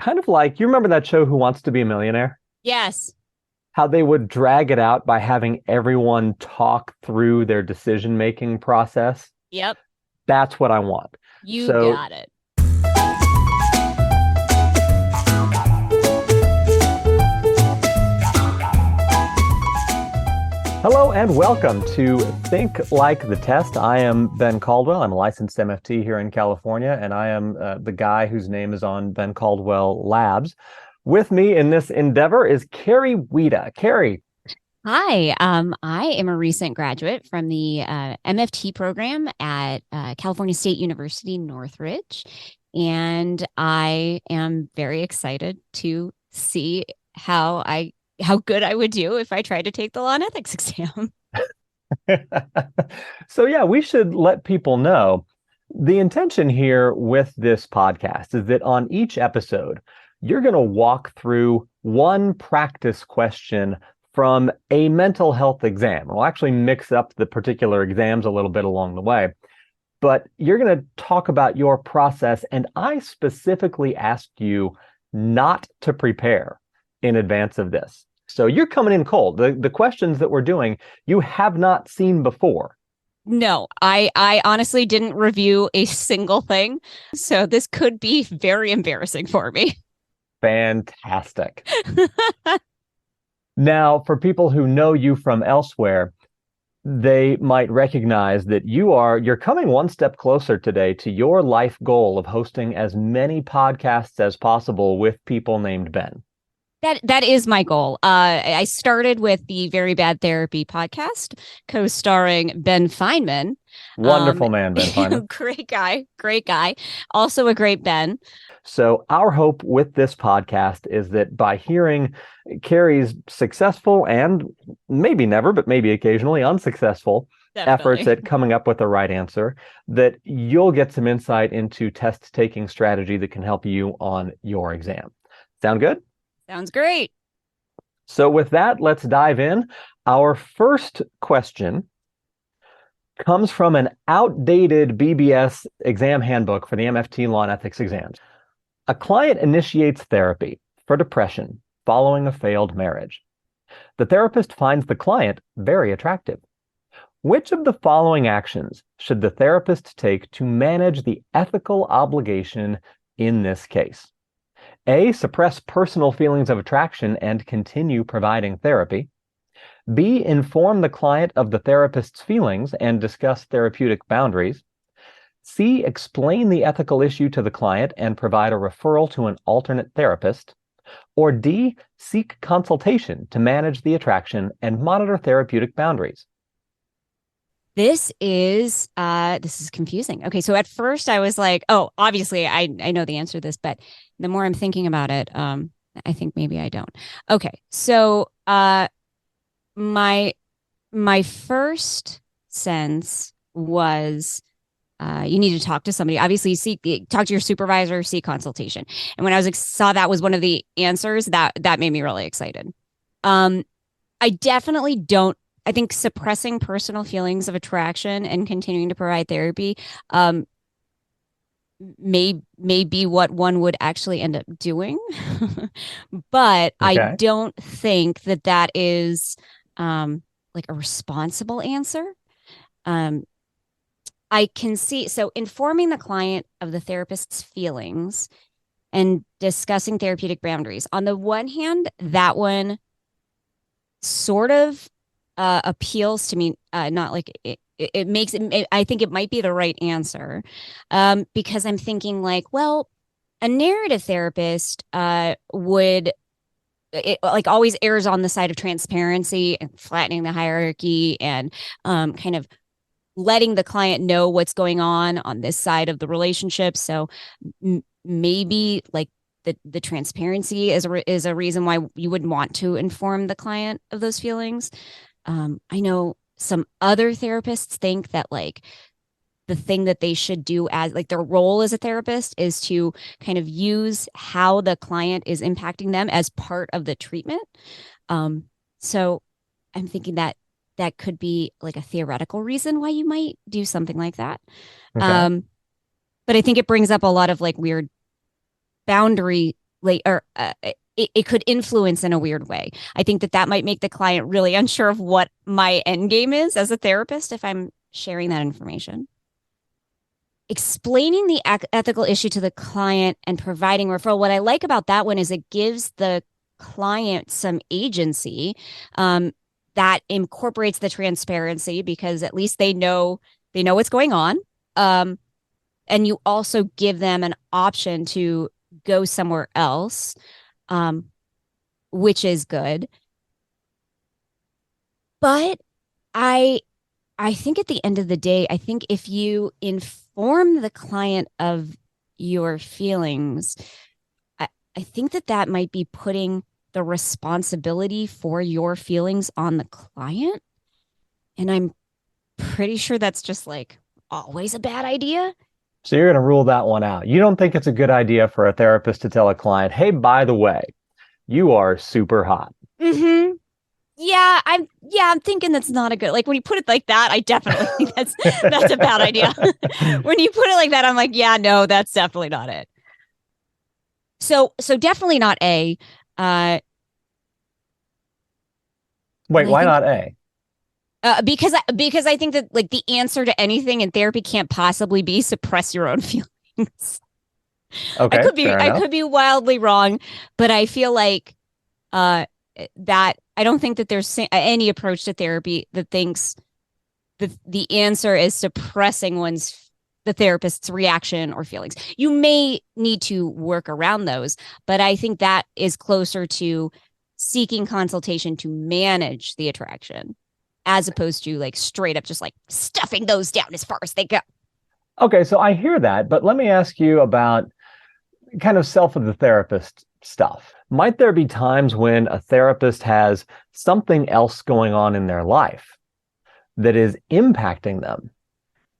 Kind of like, you remember that show, Who Wants to Be a Millionaire? Yes. How they would drag it out by having everyone talk through their decision-making process. Yep. That's what I want. You So, got it. hello and welcome to Think Like the Test. I am Ben Caldwell. I'm a licensed MFT here in California, and I am the guy whose name is on Ben Caldwell Labs. With me in this endeavor is Carrie Wiita. Carrie. Hi, I am a recent graduate from the MFT program at California State University, Northridge, and I am very excited to see how good I would do if I tried to take the law and ethics exam. So, yeah, we should let people know the intention here with this podcast is that on each episode, you're going to walk through one practice question from a mental health exam. We'll actually mix up the particular exams a little bit along the way, but you're going to talk about your process. And I specifically asked you not to prepare in advance of this. So you're coming in cold. The questions that we're doing, you have not seen before. No, I honestly didn't review a single thing, so this could be very embarrassing for me. Fantastic. Now, for people who know you from elsewhere, they might recognize that you're coming one step closer today to your life goal of hosting as many podcasts as possible with people named Ben. That is my goal. I started with the Very Bad Therapy podcast, co-starring Ben Feynman. Um, Wonderful man, Ben Feynman. great guy. Also a great Ben. So our hope with this podcast is that by hearing Carrie's successful and maybe never, but maybe occasionally unsuccessful efforts Definitely. at coming up with the right answer, that you'll get some insight into test-taking strategy that can help you on your exam. Sound good? Sounds great. So with that, let's dive in. Our first question comes from an outdated BBS exam handbook for the MFT Law and Ethics exams. A client initiates therapy for depression following a failed marriage. The therapist finds the client very attractive. Which of the following actions should the therapist take to manage the ethical obligation in this case? A, suppress personal feelings of attraction and continue providing therapy. B, inform the client of the therapist's feelings and discuss therapeutic boundaries. C, explain the ethical issue to the client and provide a referral to an alternate therapist. Or D, seek consultation to manage the attraction and monitor therapeutic boundaries. This is confusing. Okay, so at first I was like, oh, obviously I know the answer to this, but the more I'm thinking about it, I think maybe I don't. Okay, so my my first sense was you need to talk to somebody. Obviously, talk to your supervisor, seek consultation. And when I was saw that was one of the answers, that made me really excited. Um, I definitely don't. I think suppressing personal feelings of attraction and continuing to provide therapy may be what one would actually end up doing. But I Okay. don't think that is like a responsible answer. Um, I can see so informing the client of the therapist's feelings and discussing therapeutic boundaries. On the one hand, that one sort of appeals to me. Not like it makes it. I think it might be the right answer, because I'm thinking like, well, a narrative therapist would it like always errs on the side of transparency and flattening the hierarchy and kind of letting the client know what's going on this side of the relationship. So maybe like the transparency is a reason why you would want to inform the client of those feelings. I know some other therapists think that like the thing that they should do as like their role as a therapist is to kind of use how the client is impacting them as part of the treatment. So I'm thinking that that could be like a theoretical reason why you might do something like that. Okay. Um, but I think it brings up a lot of like weird boundary like, or it could influence in a weird way. I think that that might make the client really unsure of what my end game is as a therapist if I'm sharing that information. Explaining the ethical issue to the client and providing referral. What I like about that one is it gives the client some agency, that incorporates the transparency because at least they know what's going on. And you also give them an option to go somewhere else, um, which is good. But I I think at the end of the day, I think if you inform the client of your feelings, I, I think that that might be putting the responsibility for your feelings on the client. And I'm pretty sure that's just like always a bad idea. So you're going to rule that one out. You don't think it's a good idea for a therapist to tell a client, hey, by the way, you are super hot. Mm-hmm. I'm thinking that's not a good, like when you put it like that, I definitely think that's a bad idea. When you put it like that, I'm like, yeah, no, that's definitely not it. So definitely not A. Uh Wait, and I why think not A? because I think that like the answer to anything in therapy can't possibly be suppress your own feelings. Okay, fair I enough. could be wildly wrong, but I feel like uh that I don't think that there's any approach to therapy that thinks the answer is suppressing the therapist's reaction or feelings. You may need to work around those, but I think that is closer to seeking consultation to manage the attraction as opposed to like straight up just like stuffing those down as far as they go. Okay, so I hear that, but let me ask you about kind of self of the therapist stuff. Might there be times when a therapist has something else going on in their life that is impacting them?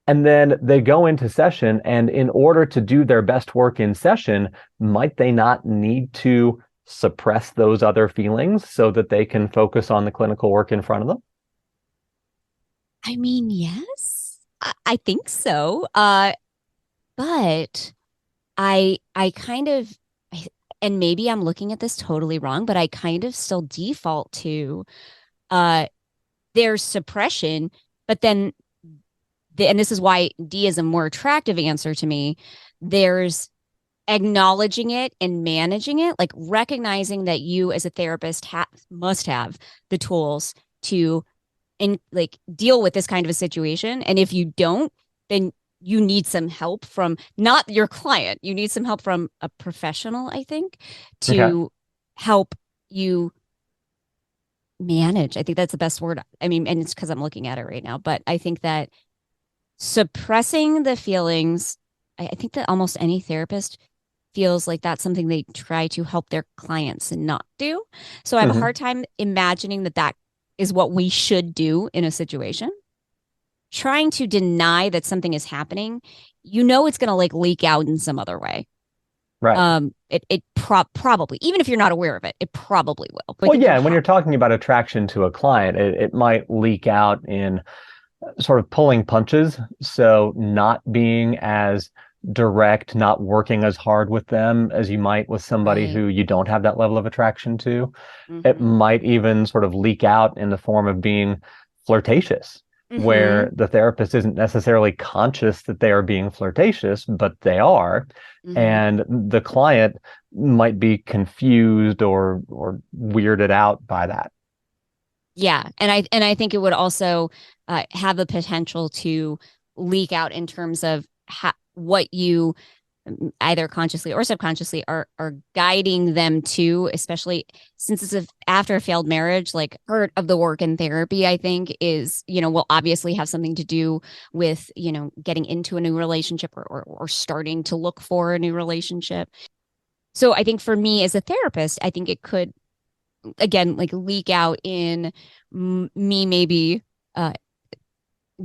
And then they go into session, and in order to do their best work in session, might they not need to suppress those other feelings so that they can focus on the clinical work in front of them? I mean, yes, I think so. But I kind of and maybe I'm looking at this totally wrong, but I kind of still default to uh there's suppression, but then and this is why D is a more attractive answer to me. There's acknowledging it and managing it, like recognizing that you as a therapist must have the tools to and like deal with this kind of a situation. And if you don't, then you need some help from not your client. You need some help from a professional, I think, Okay. to help you manage. I think that's the best word. I mean, and it's because I'm looking at it right now, but I think that suppressing the feelings, I think that almost any therapist feels like that's something they try to help their clients not do. So I have a Hmm. hard time imagining that that is what we should do in a situation. Trying to deny that something is happening, you know it's going to like leak out in some other way. Right. Probably, even if you're not aware of it, it probably will. But I Well, think you yeah, and when have. you're talking about attraction to a client, it might leak out in sort of pulling punches. So not being as direct, not working as hard with them as you might with somebody Right. who you don't have that level of attraction to. It Mm-hmm. might even sort of leak out in the form of being flirtatious, Mm-hmm. where the therapist isn't necessarily conscious that they are being flirtatious, but they are. Mm-hmm. And the client might be confused or weirded out by that. Yeah, and I think it would also have the potential to leak out in terms of what you either consciously or subconsciously are guiding them to, especially since it's after a failed marriage. Like part of the work in therapy, I think, is will obviously have something to do with getting into a new relationship or starting to look for a new relationship. So I think for me as a therapist, I think it could again like leak out in me maybe uh,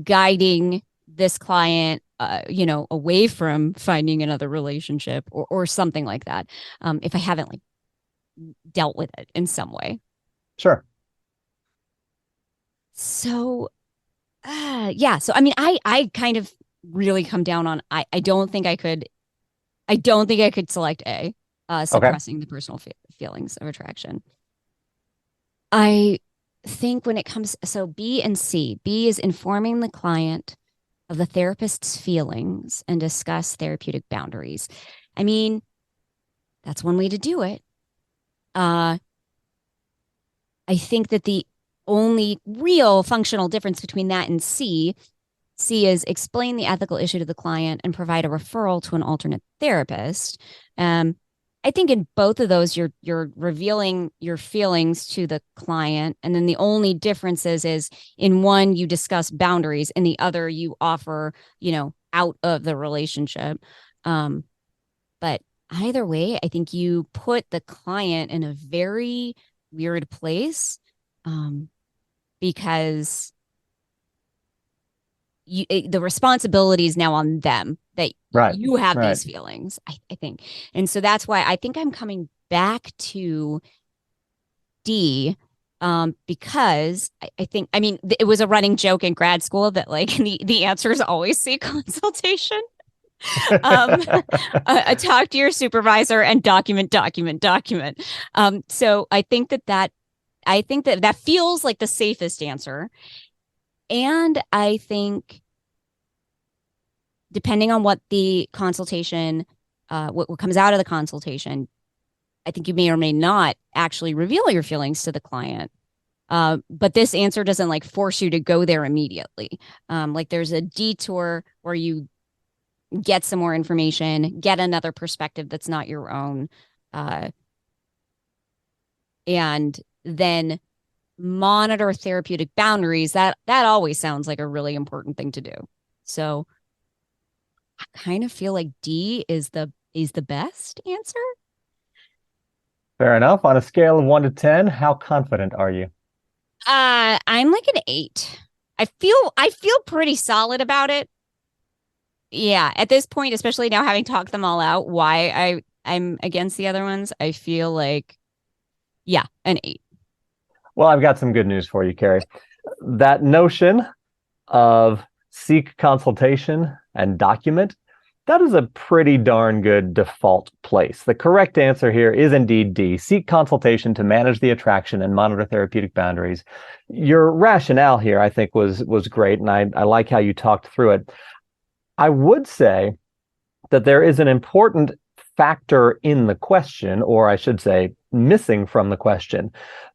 guiding this client away from finding another relationship or something like that, if I haven't like dealt with it in some way. Sure. So yeah, so I mean I kind of really come down on I don't think I could select A. Okay. suppressing the personal feelings of attraction. I think when it comes, so B and C, B is informing the client of the therapist's feelings and discuss therapeutic boundaries. I mean, that's one way to do it. I think that the only real functional difference between that and C is explain the ethical issue to the client and provide a referral to an alternate therapist. I think in both of those, you're revealing your feelings to the client, and then the only difference is in one you discuss boundaries, and the other you offer, out of the relationship. But either way, I think you put the client in a very weird place, because the responsibility is now on them that you have these feelings, I think. And so that's why I think I'm coming back to D, because I think, it was a running joke in grad school that like the answer is always seek consultation. Talk to your supervisor and document. So I think that feels like the safest answer. And I think depending on what the consultation, what comes out of the consultation, I think you may or may not actually reveal your feelings to the client. But this answer doesn't like force you to go there immediately. Like there's a detour where you get some more information, get another perspective that's not your own, and then monitor therapeutic boundaries. That always sounds like a really important thing to do. So I kind of feel like D is the best answer. Fair enough. On a scale of 1 to 10, how confident are you? I'm like an 8. I feel pretty solid about it. Yeah, at this point, especially now having talked them all out, why I'm against the other ones, I feel like, yeah, an 8. Well, I've got some good news for you, Carrie. That notion of seek consultation and document, that is a pretty darn good default place. The correct answer here is indeed D, seek consultation to manage the attraction and monitor therapeutic boundaries. Your rationale here, I think, was great, and I like how you talked through it. I would say that there is an important factor in the question, or I should say missing from the question,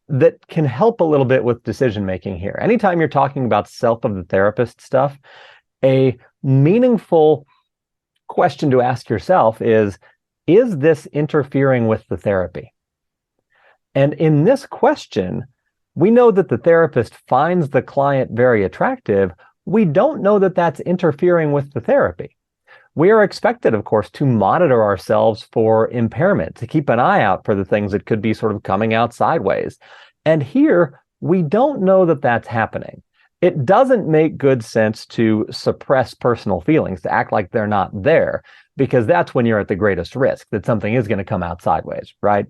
that can help a little bit with decision making here. Anytime you're talking about self of the therapist stuff, a meaningful question to ask yourself is this interfering with the therapy? And in this question, we know that the therapist finds the client very attractive. We don't know that that's interfering with the therapy. We are expected, of course, to monitor ourselves for impairment, to keep an eye out for the things that could be sort of coming out sideways. And here, we don't know that that's happening. It doesn't make good sense to suppress personal feelings, to act like they're not there, because that's when you're at the greatest risk that something is going to come out sideways, right?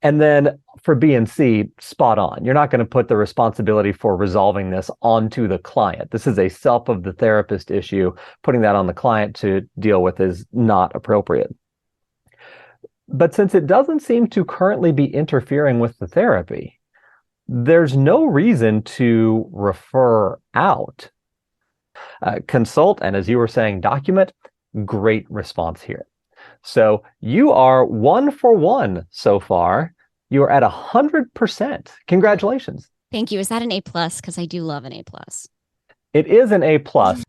And then for B and C, spot on. You're not going to put the responsibility for resolving this onto the client. This is a self of the therapist issue. Putting that on the client to deal with is not appropriate. But since it doesn't seem to currently be interfering with the therapy, there's no reason to refer out. Consult, and as you were saying, document, great response here. So you are 1 for 1 so far. You are at 100%. Congratulations. Thank you. Is that an A+? Because I do love an A+. It is an A+.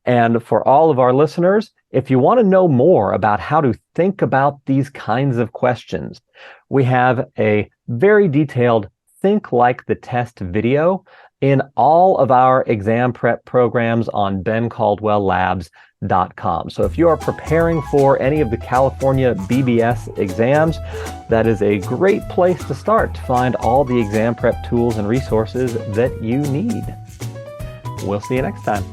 And for all of our listeners, if you want to know more about how to think about these kinds of questions, we have a very detailed Think Like the Test video in all of our exam prep programs on bencaldwelllabs.com. So if you are preparing for any of the California BBS exams, that is a great place to start to find all the exam prep tools and resources that you need. We'll see you next time.